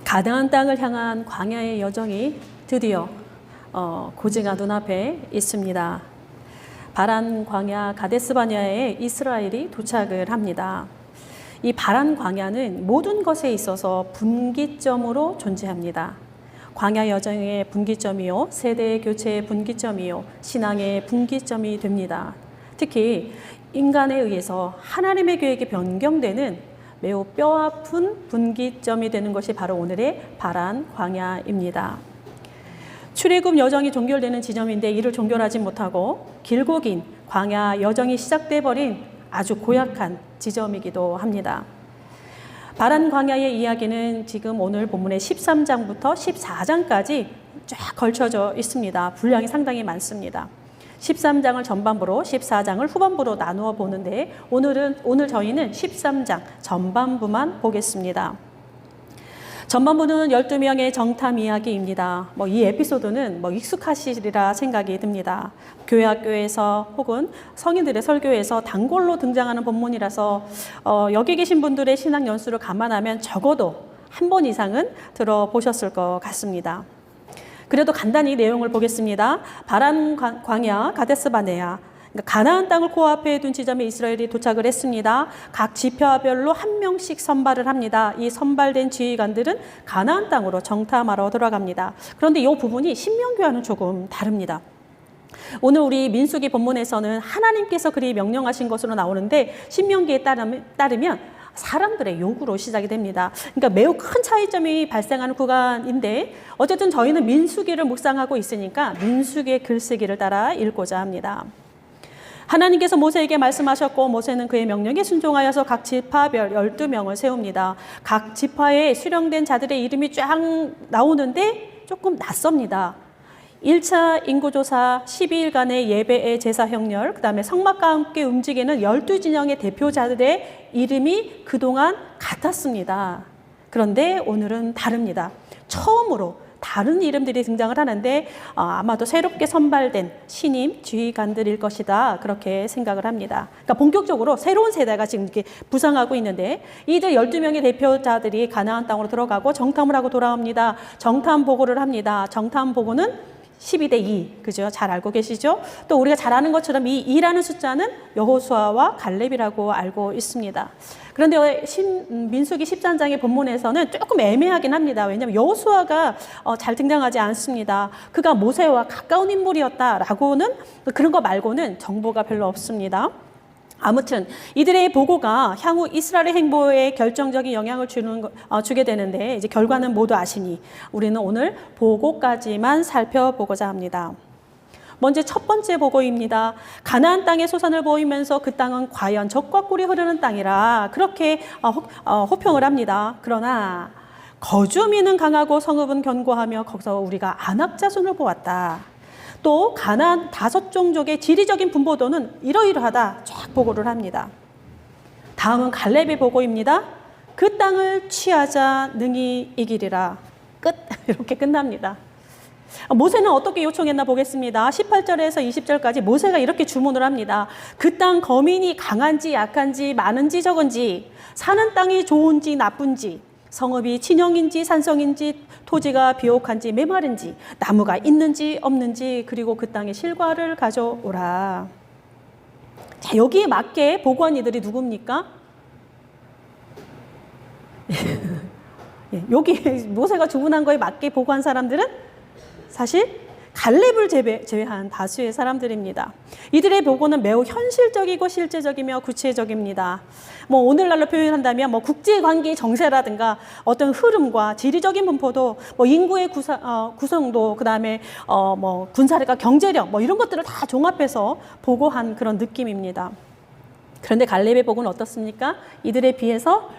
가나안 땅을 향한 광야의 여정이 드디어 고지가 눈앞에 있습니다. 바란 광야 가데스 바네아에 이스라엘이 도착을 합니다. 이 바란 광야는 모든 것에 있어서 분기점으로 존재합니다. 광야 여정의 분기점이요, 세대 교체의 분기점이요, 신앙의 분기점이 됩니다. 특히 인간에 의해서 하나님의 계획이 변경되는 매우 뼈아픈 분기점이 되는 것이 바로 오늘의 바란 광야입니다. 출애굽 여정이 종결되는 지점인데 이를 종결하지 못하고 길고 긴 광야 여정이 시작돼 버린 아주 고약한 지점이기도 합니다. 바란 광야의 이야기는 지금 오늘 본문의 13장부터 14장까지 쫙 걸쳐져 있습니다. 분량이 상당히 많습니다. 13장을 전반부로 14장을 후반부로 나누어 보는데 오늘 저희는 13장 전반부만 보겠습니다. 전반부는 12명의 정탐 이야기입니다. 이 에피소드는 익숙하시리라 생각이 듭니다. 교회 학교에서 혹은 성인들의 설교에서 단골로 등장하는 본문이라서 여기 계신 분들의 신앙 연수를 감안하면 적어도 한 번 이상은 들어보셨을 것 같습니다. 그래도 간단히 내용을 보겠습니다. 바란 광야 가데스 바네아, 가나안 땅을 코앞에 둔 지점에 이스라엘이 도착을 했습니다. 각 지파별로 한 명씩 선발을 합니다. 이 선발된 지휘관들은 가나안 땅으로 정탐하러 들어갑니다. 그런데 이 부분이 신명기와는 조금 다릅니다. 오늘 우리 민수기 본문에서는 하나님께서 그리 명령하신 것으로 나오는데 신명기에 따르면 사람들의 요구로 시작이 됩니다. 그러니까 매우 큰 차이점이 발생하는 구간인데 어쨌든 저희는 민수기를 묵상하고 있으니까 민수기의 글쓰기를 따라 읽고자 합니다. 하나님께서 모세에게 말씀하셨고 모세는 그의 명령에 순종하여서 각 지파별 12명을 세웁니다. 각 지파에 수령된 자들의 이름이 쫙 나오는데 조금 낯섭니다. 1차 인구조사 12일간의 예배의 제사 형렬, 그 다음에 성막과 함께 움직이는 12진영의 대표자들의 이름이 그동안 같았습니다. 그런데 오늘은 다릅니다. 처음으로 다른 이름들이 등장을 하는데 아마도 새롭게 선발된 신임 지휘관들일 것이다, 그렇게 생각을 합니다. 그러니까 본격적으로 새로운 세대가 지금 이렇게 부상하고 있는데 이들 12명의 대표자들이 가나안 땅으로 들어가고 정탐을 하고 돌아옵니다. 정탐 보고를 합니다. 정탐 보고는 12대 2, 그죠? 잘 알고 계시죠? 또 우리가 잘 아는 것처럼 이 2라는 숫자는 여호수아와 갈렙이라고 알고 있습니다. 그런데 민수기 13장의 본문에서는 조금 애매하긴 합니다. 왜냐하면 여호수아가 잘 등장하지 않습니다. 그가 모세와 가까운 인물이었다라고는, 그런 거 말고는 정보가 별로 없습니다. 아무튼 이들의 보고가 향후 이스라엘의 행보에 결정적인 영향을 주게 되는데 이제 결과는 모두 아시니 우리는 오늘 보고까지만 살펴보고자 합니다. 먼저 첫 번째 보고입니다. 가나안 땅의 소산을 보이면서 그 땅은 과연 젖과 꿀이 흐르는 땅이라 그렇게 호평을 합니다. 그러나 거주민은 강하고 성읍은 견고하며 거기서 우리가 아낙 자손을 보았다. 또 가나안 5종족의 지리적인 분포도는 이러이러하다 쫙 보고를 합니다. 다음은 갈렙의 보고입니다. 그 땅을 취하자 능히 이기리라. 끝. 이렇게 끝납니다. 모세는 어떻게 요청했나 보겠습니다. 18절에서 20절까지 모세가 이렇게 주문을 합니다. 그 땅 거민이 강한지 약한지 많은지 적은지, 사는 땅이 좋은지 나쁜지, 성읍이 친형인지 산성인지, 토지가 비옥한지 메마른지, 나무가 있는지 없는지, 그리고 그 땅의 실과를 가져오라. 자, 여기에 맞게 보고한 이들이 누굽니까? 여기 모세가 주문한 거에 맞게 보고한 사람들은 사실 갈렙을 제외한 다수의 사람들입니다. 이들의 보고는 매우 현실적이고 실제적이며 구체적입니다. 오늘날로 표현한다면 국제관계 정세라든가 어떤 흐름과 지리적인 분포도 인구의 구성도, 그 다음에 군사력과 경제력 이런 것들을 다 종합해서 보고한 그런 느낌입니다. 그런데 갈렙의 보고는 어떻습니까? 이들에 비해서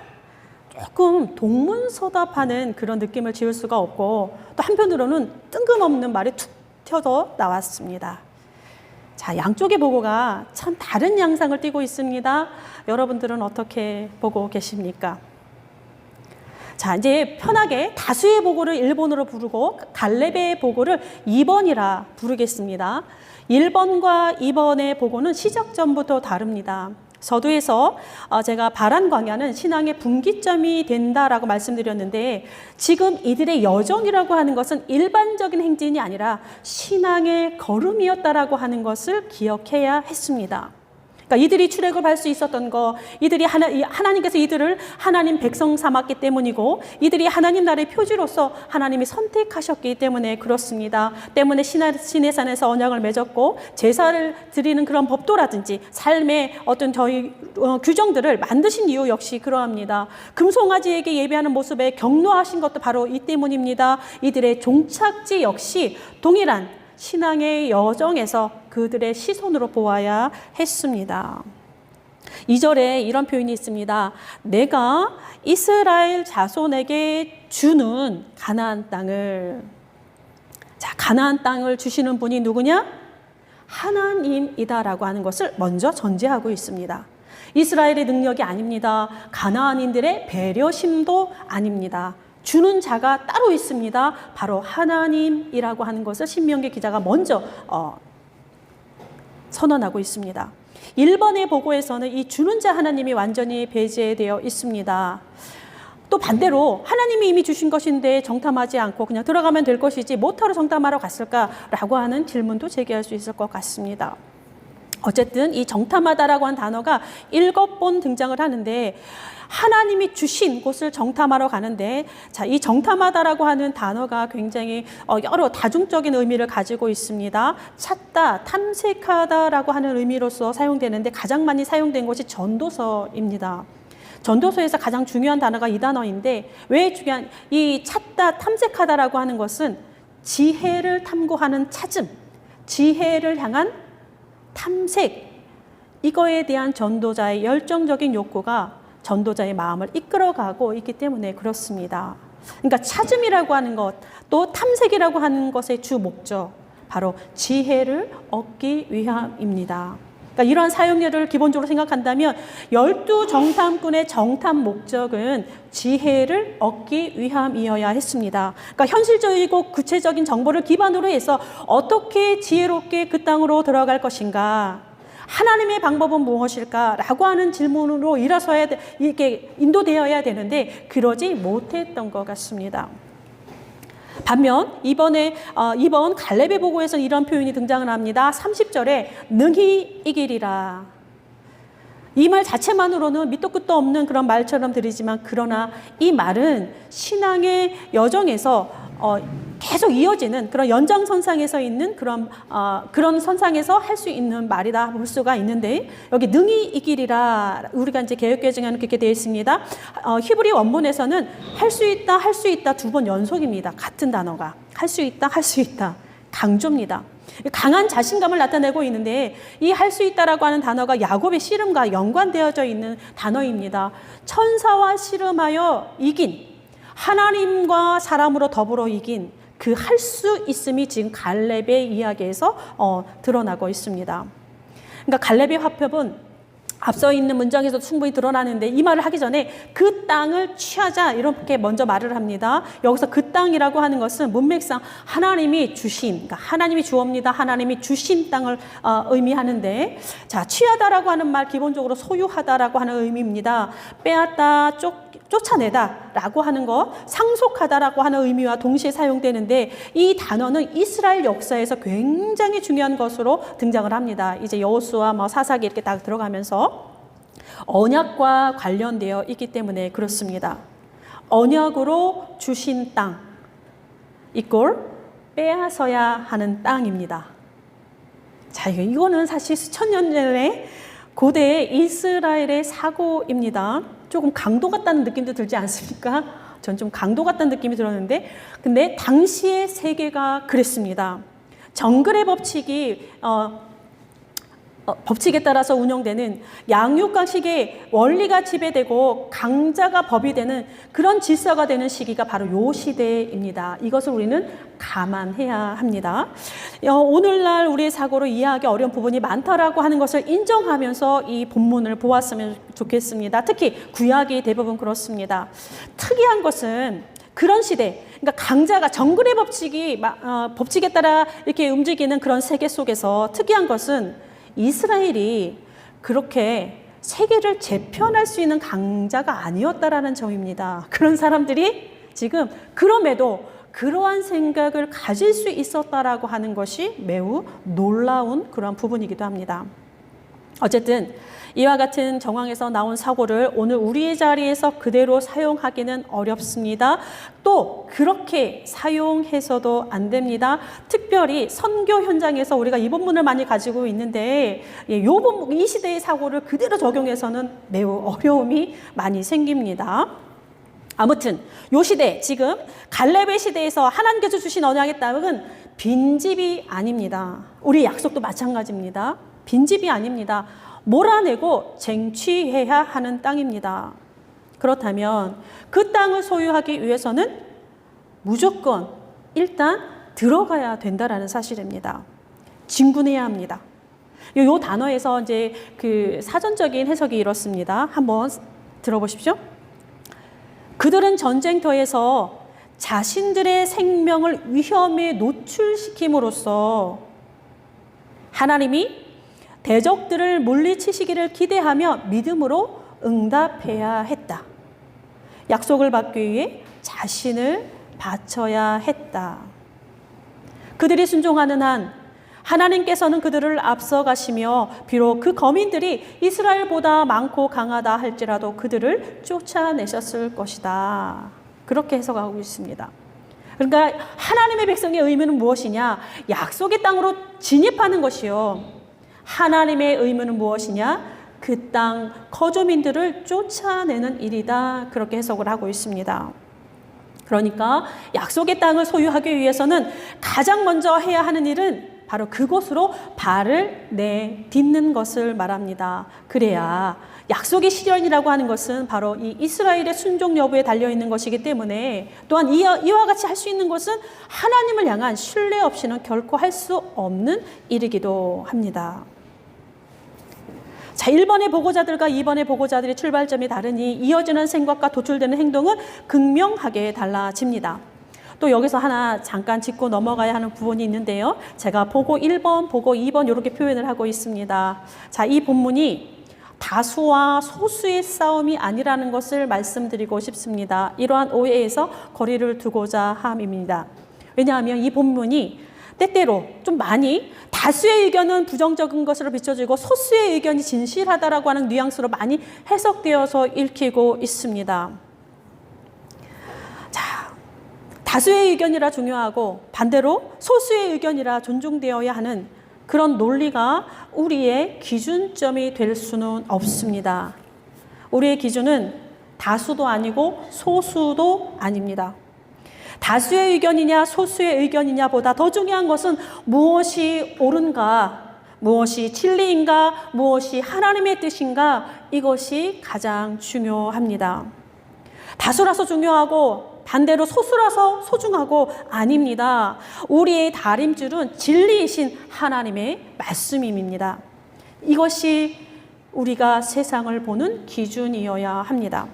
조금 동문서답하는 그런 느낌을 지울 수가 없고 또 한편으로는 뜬금없는 말이 툭 튀어서 나왔습니다. 자, 양쪽의 보고가 참 다른 양상을 띠고 있습니다. 여러분들은 어떻게 보고 계십니까? 자, 이제 편하게 다수의 보고를 1번으로 부르고 갈렙의 보고를 2번이라 부르겠습니다. 1번과 2번의 보고는 시작점부터 다릅니다. 서두에서 제가 바란 광야는 신앙의 분기점이 된다라고 말씀드렸는데, 지금 이들의 여정이라고 하는 것은 일반적인 행진이 아니라 신앙의 걸음이었다라고 하는 것을 기억해야 했습니다. 그러니까 이들이 출애굽할 수 있었던 거, 이들이 하나님께서 이들을 하나님 백성 삼았기 때문이고, 이들이 하나님 나라의 표지로서 하나님이 선택하셨기 때문에 그렇습니다. 때문에 신의 산에서 언약을 맺었고, 제사를 드리는 그런 법도라든지 삶의 어떤 저희 규정들을 만드신 이유 역시 그러합니다. 금송아지에게 예배하는 모습에 경노하신 것도 바로 이 때문입니다. 이들의 종착지 역시 동일한 신앙의 여정에서 그들의 시선으로 보아야 했습니다. 2절에 이런 표현이 있습니다. 내가 이스라엘 자손에게 주는 가나안 땅을. 자, 가나안 땅을 주시는 분이 누구냐? 하나님이다라고 하는 것을 먼저 전제하고 있습니다. 이스라엘의 능력이 아닙니다. 가나안인들의 배려심도 아닙니다. 주는 자가 따로 있습니다. 바로 하나님이라고 하는 것을 신명기 기자가 먼저 선언하고 있습니다. 1번의 보고에서는 이 주는 자 하나님이 완전히 배제되어 있습니다. 또 반대로 하나님이 이미 주신 것인데 정탐하지 않고 그냥 들어가면 될 것이지 못하러 정탐하러 갔을까라고 하는 질문도 제기할 수 있을 것 같습니다. 어쨌든 이 정탐하다라고 한 단어가 7번 등장을 하는데, 하나님이 주신 곳을 정탐하러 가는데, 자, 이 정탐하다라고 하는 단어가 굉장히 여러 다중적인 의미를 가지고 있습니다. 찾다, 탐색하다라고 하는 의미로서 사용되는데, 가장 많이 사용된 것이 전도서입니다. 전도서에서 가장 중요한 단어가 이 단어인데, 왜 중요한, 이 찾다, 탐색하다라고 하는 것은 지혜를 탐구하는 찾음, 지혜를 향한 탐색, 이거에 대한 전도자의 열정적인 욕구가 전도자의 마음을 이끌어가고 있기 때문에 그렇습니다. 그러니까 찾음이라고 하는 것, 또 탐색이라고 하는 것의 주 목적, 바로 지혜를 얻기 위함입니다. 그러니까 이러한 사용료를 기본적으로 생각한다면 12정탐꾼의 정탐 목적은 지혜를 얻기 위함이어야 했습니다. 그러니까 현실적이고 구체적인 정보를 기반으로 해서 어떻게 지혜롭게 그 땅으로 들어갈 것인가, 하나님의 방법은 무엇일까라고 하는 질문으로 이렇게 인도되어야 되는데 그러지 못했던 것 같습니다. 반면 이번 갈렙의 보고에서는 이런 표현이 등장을 합니다. 30절에 능히 이기리라. 이 말 자체만으로는 밑도 끝도 없는 그런 말처럼 들리지만, 그러나 이 말은 신앙의 여정에서 계속 이어지는 그런 연장선상에서 있는 그런 선상에서 할 수 있는 말이다 볼 수가 있는데, 여기 능히 이기리라, 우리가 이제 개역개정에는 그렇게 되어 있습니다. 히브리 원문에서는 할 수 있다 2번 연속입니다. 같은 단어가 할 수 있다 강조입니다. 강한 자신감을 나타내고 있는데, 이 할 수 있다라고 하는 단어가 야곱의 씨름과 연관되어져 있는 단어입니다. 천사와 씨름하여 이긴, 하나님과 사람으로 더불어 이긴 그 할 수 있음이 지금 갈렙의 이야기에서 드러나고 있습니다. 그러니까 갈렙의 화법은 앞서 있는 문장에서 충분히 드러나는데, 이 말을 하기 전에 그 땅을 취하자 이렇게 먼저 말을 합니다. 여기서 그 땅이라고 하는 것은 문맥상 하나님이 주신, 그러니까 하나님이 주옵니다. 하나님이 주신 땅을 의미하는데, 자, 취하다라고 하는 말 기본적으로 소유하다라고 하는 의미입니다. 빼앗다, 쫓아내다라고 하는 것, 상속하다라고 하는 의미와 동시에 사용되는데, 이 단어는 이스라엘 역사에서 굉장히 중요한 것으로 등장을 합니다. 이제 여호수아 사사기 이렇게 딱 들어가면서 언약과 관련되어 있기 때문에 그렇습니다. 언약으로 주신 땅 이꼴 빼앗아야 하는 땅입니다. 자, 이거는 사실 수천 년 전에 고대 이스라엘의 사고입니다. 조금 강도 같다는 느낌도 들지 않습니까? 전 좀 강도 같다는 느낌이 들었는데, 근데 당시의 세계가 그랬습니다. 정글의 법칙이 법칙에 따라서 운영되는 양육강식의 원리가 지배되고 강자가 법이 되는 그런 질서가 되는 시기가 바로 요 시대입니다. 이것을 우리는 감안해야 합니다. 오늘날 우리의 사고로 이해하기 어려운 부분이 많다라고 하는 것을 인정하면서 이 본문을 보았으면 좋겠습니다. 특히 구약이 대부분 그렇습니다. 특이한 것은 그런 시대, 그러니까 강자가 정글의 법칙에 따라 이렇게 움직이는 그런 세계 속에서 특이한 것은 이스라엘이 그렇게 세계를 재편할 수 있는 강자가 아니었다라는 점입니다. 그런 사람들이 지금 그럼에도 그러한 생각을 가질 수 있었다라고 하는 것이 매우 놀라운 그러한 부분이기도 합니다. 어쨌든 이와 같은 정황에서 나온 사고를 오늘 우리의 자리에서 그대로 사용하기는 어렵습니다. 또 그렇게 사용해서도 안 됩니다. 특별히 선교 현장에서 우리가 이 본문을 많이 가지고 있는데 이 시대의 사고를 그대로 적용해서는 매우 어려움이 많이 생깁니다. 아무튼 이 시대, 지금 갈렙의 시대에서 하나님께서 주신 언약의 땅은 빈집이 아닙니다. 우리 약속도 마찬가지입니다. 빈집이 아닙니다. 몰아내고 쟁취해야 하는 땅입니다. 그렇다면 그 땅을 소유하기 위해서는 무조건 일단 들어가야 된다라는 사실입니다. 진군해야 합니다. 이 단어에서 이제 그 사전적인 해석이 이렇습니다. 한번 들어보십시오. 그들은 전쟁터에서 자신들의 생명을 위험에 노출시킴으로써 하나님이 대적들을 물리치시기를 기대하며 믿음으로 응답해야 했다. 약속을 받기 위해 자신을 바쳐야 했다. 그들이 순종하는 한 하나님께서는 그들을 앞서가시며 비록 그 거민들이 이스라엘보다 많고 강하다 할지라도 그들을 쫓아내셨을 것이다. 그렇게 해석하고 있습니다. 그러니까 하나님의 백성의 의무는 무엇이냐? 약속의 땅으로 진입하는 것이요. 하나님의 의무는 무엇이냐? 그 땅 거주민들을 쫓아내는 일이다. 그렇게 해석을 하고 있습니다. 그러니까 약속의 땅을 소유하기 위해서는 가장 먼저 해야 하는 일은 바로 그곳으로 발을 내딛는 것을 말합니다. 그래야 약속의 실현이라고 하는 것은 바로 이 이스라엘의 순종 여부에 달려있는 것이기 때문에 또한 이와 같이 할 수 있는 것은 하나님을 향한 신뢰 없이는 결코 할 수 없는 일이기도 합니다. 자, 1번의 보고자들과 2번의 보고자들의 출발점이 다르니 이어지는 생각과 도출되는 행동은 극명하게 달라집니다. 또 여기서 하나 잠깐 짚고 넘어가야 하는 부분이 있는데요. 제가 보고 1번, 보고 2번 이렇게 표현을 하고 있습니다. 자, 이 본문이 다수와 소수의 싸움이 아니라는 것을 말씀드리고 싶습니다. 이러한 오해에서 거리를 두고자 함입니다. 왜냐하면 이 본문이 때때로 좀 많이 다수의 의견은 부정적인 것으로 비춰지고 소수의 의견이 진실하다라고 하는 뉘앙스로 많이 해석되어서 읽히고 있습니다. 자, 다수의 의견이라 중요하고 반대로 소수의 의견이라 존중되어야 하는 그런 논리가 우리의 기준점이 될 수는 없습니다. 우리의 기준은 다수도 아니고 소수도 아닙니다. 다수의 의견이냐 소수의 의견이냐 보다 더 중요한 것은 무엇이 옳은가, 무엇이 진리인가, 무엇이 하나님의 뜻인가, 이것이 가장 중요합니다. 다수라서 중요하고 반대로 소수라서 소중하고 아닙니다. 우리의 다림줄은 진리이신 하나님의 말씀입니다. 이것이 우리가 세상을 보는 기준이어야 합니다.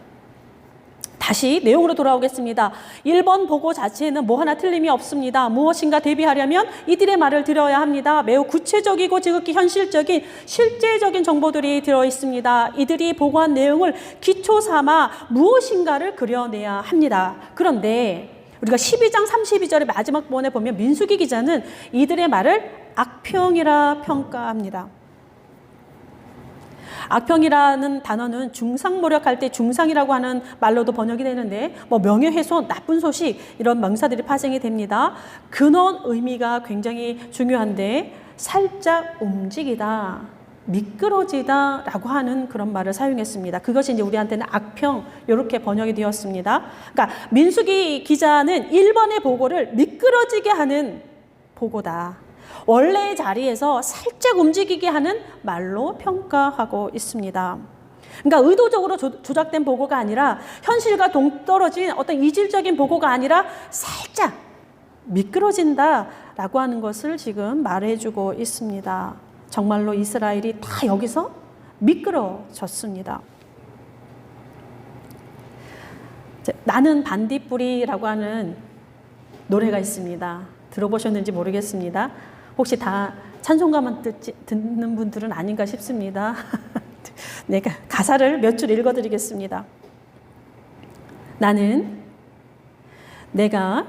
다시 내용으로 돌아오겠습니다. 1번 보고 자체에는 뭐 하나 틀림이 없습니다. 무엇인가 대비하려면 이들의 말을 들어야 합니다. 매우 구체적이고 지극히 현실적인 실제적인 정보들이 들어있습니다. 이들이 보고한 내용을 기초 삼아 무엇인가를 그려내야 합니다. 그런데 우리가 12장 32절의 마지막 부분에 보면 민수기 기자는 이들의 말을 악평이라 평가합니다. 악평이라는 단어는 중상모략할 때 중상이라고 하는 말로도 번역이 되는데 명예훼손, 나쁜 소식 이런 명사들이 파생이 됩니다. 근원 의미가 굉장히 중요한데 살짝 움직이다, 미끄러지다 라고 하는 그런 말을 사용했습니다. 그것이 이제 우리한테는 악평 이렇게 번역이 되었습니다. 그러니까 민수기 기자는 1번의 보고를 미끄러지게 하는 보고다. 원래의 자리에서 살짝 움직이게 하는 말로 평가하고 있습니다. 그러니까 의도적으로 조작된 보고가 아니라 현실과 동떨어진 어떤 이질적인 보고가 아니라 살짝 미끄러진다라고 하는 것을 지금 말해주고 있습니다. 정말로 이스라엘이 다 여기서 미끄러졌습니다. 나는 반딧불이라고 하는 노래가 있습니다. 들어보셨는지 모르겠습니다. 혹시 다 찬송가만 듣는 분들은 아닌가 싶습니다. 내가 가사를 몇 줄 읽어드리겠습니다. 나는 내가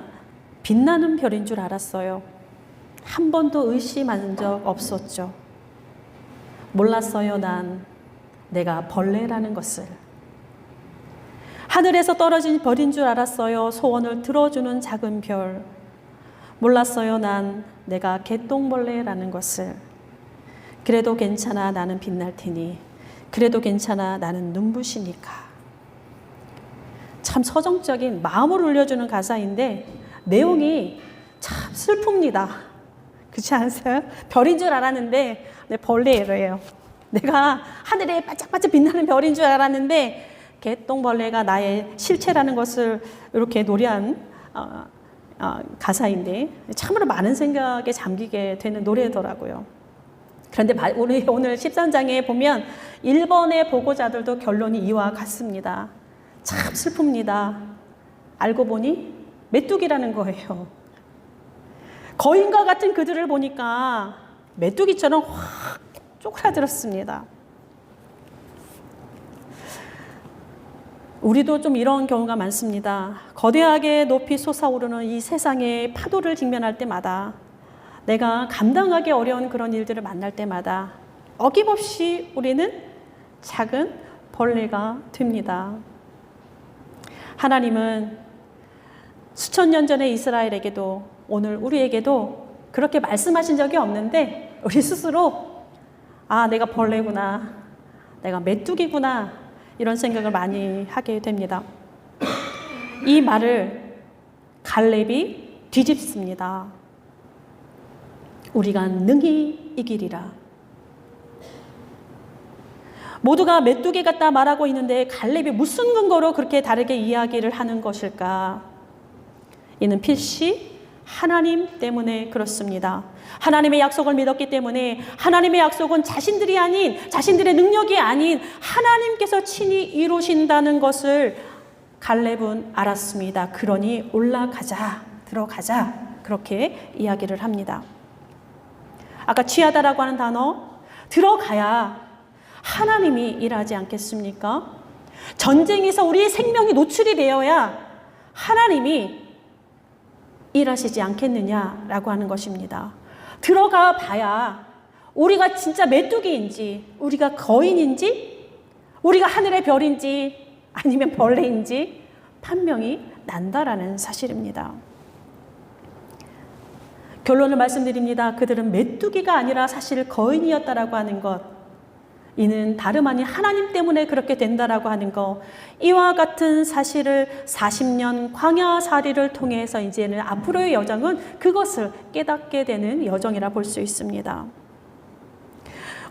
빛나는 별인 줄 알았어요. 한 번도 의심한 적 없었죠. 몰랐어요. 난 내가 벌레라는 것을. 하늘에서 떨어진 별인 줄 알았어요. 소원을 들어주는 작은 별. 몰랐어요. 난 내가 개똥벌레라는 것을. 그래도 괜찮아. 나는 빛날 테니. 그래도 괜찮아. 나는 눈부시니까. 참 서정적인 마음을 울려주는 가사인데 내용이 참 슬픕니다. 그렇지 않으세요? 별인 줄 알았는데 벌레예요. 내가 하늘에 반짝반짝 빛나는 별인 줄 알았는데 개똥벌레가 나의 실체라는 것을 이렇게 노래한 가사인데 참으로 많은 생각에 잠기게 되는 노래더라고요. 그런데 우리 오늘 13장에 보면 1번의 보고자들도 결론이 이와 같습니다. 참 슬픕니다. 알고 보니 메뚜기라는 거예요. 거인과 같은 그들을 보니까 메뚜기처럼 확 쪼그라들었습니다. 우리도 좀 이런 경우가 많습니다. 거대하게 높이 솟아오르는 이 세상의 파도를 직면할 때마다 내가 감당하기 어려운 그런 일들을 만날 때마다 어김없이 우리는 작은 벌레가 됩니다. 하나님은 수천 년 전에 이스라엘에게도 오늘 우리에게도 그렇게 말씀하신 적이 없는데 우리 스스로 내가 벌레구나, 내가 메뚜기구나 이런 생각을 많이 하게 됩니다. 이 말을 갈렙이 뒤집습니다. 우리가 능히 이기리라. 모두가 메뚜기 같다 말하고 있는데 갈렙이 무슨 근거로 그렇게 다르게 이야기를 하는 것일까? 이는 필시 하나님 때문에 그렇습니다. 하나님의 약속을 믿었기 때문에 하나님의 약속은 자신들이 아닌, 자신들의 능력이 아닌 하나님께서 친히 이루신다는 것을 갈렙은 알았습니다. 그러니 올라가자, 들어가자 그렇게 이야기를 합니다. 아까 취하다라고 하는 단어, 들어가야 하나님이 일하지 않겠습니까? 전쟁에서 우리의 생명이 노출이 되어야 하나님이 일하시지 않겠느냐라고 하는 것입니다. 들어가 봐야 우리가 진짜 메뚜기인지, 우리가 거인인지, 우리가 하늘의 별인지 아니면 벌레인지 판명이 난다라는 사실입니다. 결론을 말씀드립니다. 그들은 메뚜기가 아니라 사실 거인이었다라고 하는 것, 이는 다름 아닌 하나님 때문에 그렇게 된다라고 하는 것, 이와 같은 사실을 40년 광야살이를 통해서 이제는 앞으로의 여정은 그것을 깨닫게 되는 여정이라 볼 수 있습니다.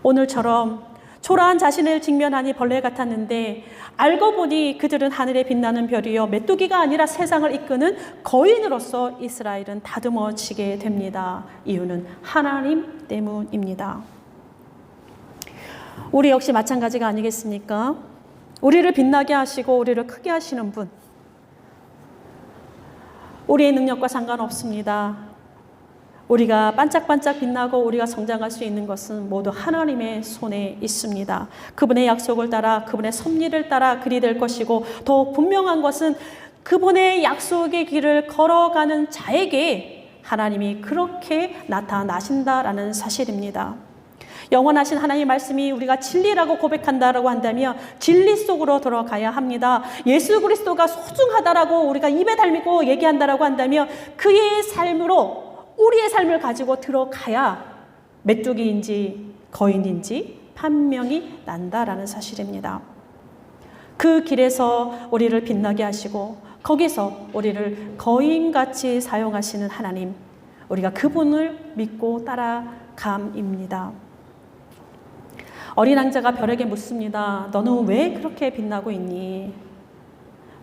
오늘처럼 초라한 자신을 직면하니 벌레 같았는데 알고 보니 그들은 하늘에 빛나는 별이요 메뚜기가 아니라 세상을 이끄는 거인으로서 이스라엘은 다듬어지게 됩니다. 이유는 하나님 때문입니다. 우리 역시 마찬가지가 아니겠습니까? 우리를 빛나게 하시고 우리를 크게 하시는 분, 우리의 능력과 상관없습니다. 우리가 반짝반짝 빛나고 우리가 성장할 수 있는 것은 모두 하나님의 손에 있습니다. 그분의 약속을 따라, 그분의 섭리를 따라 그리 될 것이고, 더욱 분명한 것은 그분의 약속의 길을 걸어가는 자에게 하나님이 그렇게 나타나신다라는 사실입니다. 영원하신 하나님의 말씀이 우리가 진리라고 고백한다라고 한다면 진리 속으로 들어가야 합니다. 예수 그리스도가 소중하다라고 우리가 입에 달고 얘기한다라고 한다면 그의 삶으로 우리의 삶을 가지고 들어가야 메뚜기인지 거인인지 판명이 난다라는 사실입니다. 그 길에서 우리를 빛나게 하시고 거기서 우리를 거인같이 사용하시는 하나님, 우리가 그분을 믿고 따라감입니다. 어린 왕자가 별에게 묻습니다. 너는 왜 그렇게 빛나고 있니?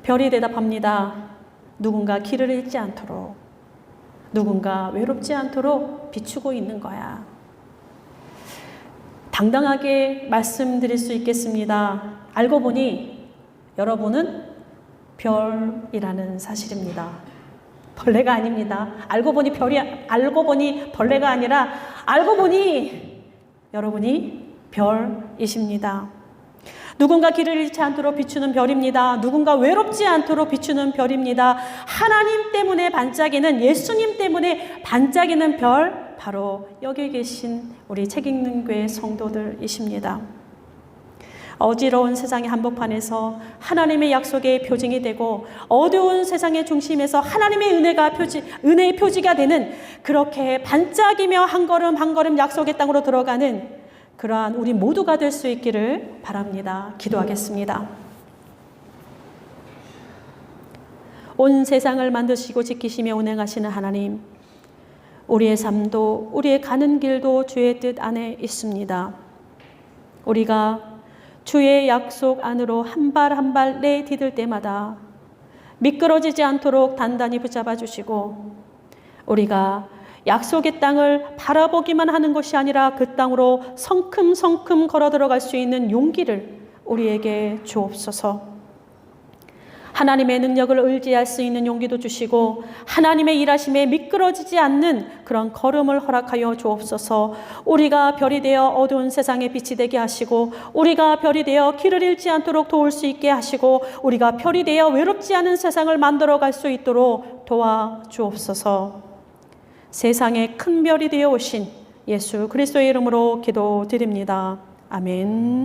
별이 대답합니다. 누군가 길을 잃지 않도록, 누군가 외롭지 않도록 비추고 있는 거야. 당당하게 말씀드릴 수 있겠습니다. 알고 보니 여러분은 별이라는 사실입니다. 벌레가 아닙니다. 알고 보니 벌레가 아니라 알고 보니 여러분이 별이십니다. 누군가 길을 잃지 않도록 비추는 별입니다. 누군가 외롭지 않도록 비추는 별입니다. 하나님 때문에 반짝이는, 예수님 때문에 반짝이는 별, 바로 여기 계신 우리 책 읽는 교회 성도들이십니다. 어지러운 세상의 한복판에서 하나님의 약속의 표징이 되고, 어두운 세상의 중심에서 하나님의 은혜의 표지가 되는, 그렇게 반짝이며 한 걸음 한 걸음 약속의 땅으로 들어가는 그러한 우리 모두가 될 수 있기를 바랍니다. 기도하겠습니다. 온 세상을 만드시고 지키시며 운행하시는 하나님, 우리의 삶도 우리의 가는 길도 주의 뜻 안에 있습니다. 우리가 주의 약속 안으로 한 발 한 발 내디딜 때마다 미끄러지지 않도록 단단히 붙잡아 주시고, 우리가 약속의 땅을 바라보기만 하는 것이 아니라 그 땅으로 성큼성큼 걸어 들어갈 수 있는 용기를 우리에게 주옵소서. 하나님의 능력을 의지할 수 있는 용기도 주시고, 하나님의 일하심에 미끄러지지 않는 그런 걸음을 허락하여 주옵소서. 우리가 별이 되어 어두운 세상에 빛이 되게 하시고, 우리가 별이 되어 길을 잃지 않도록 도울 수 있게 하시고, 우리가 별이 되어 외롭지 않은 세상을 만들어갈 수 있도록 도와주옵소서. 세상의 큰 별이 되어 오신 예수 그리스도의 이름으로 기도드립니다. 아멘.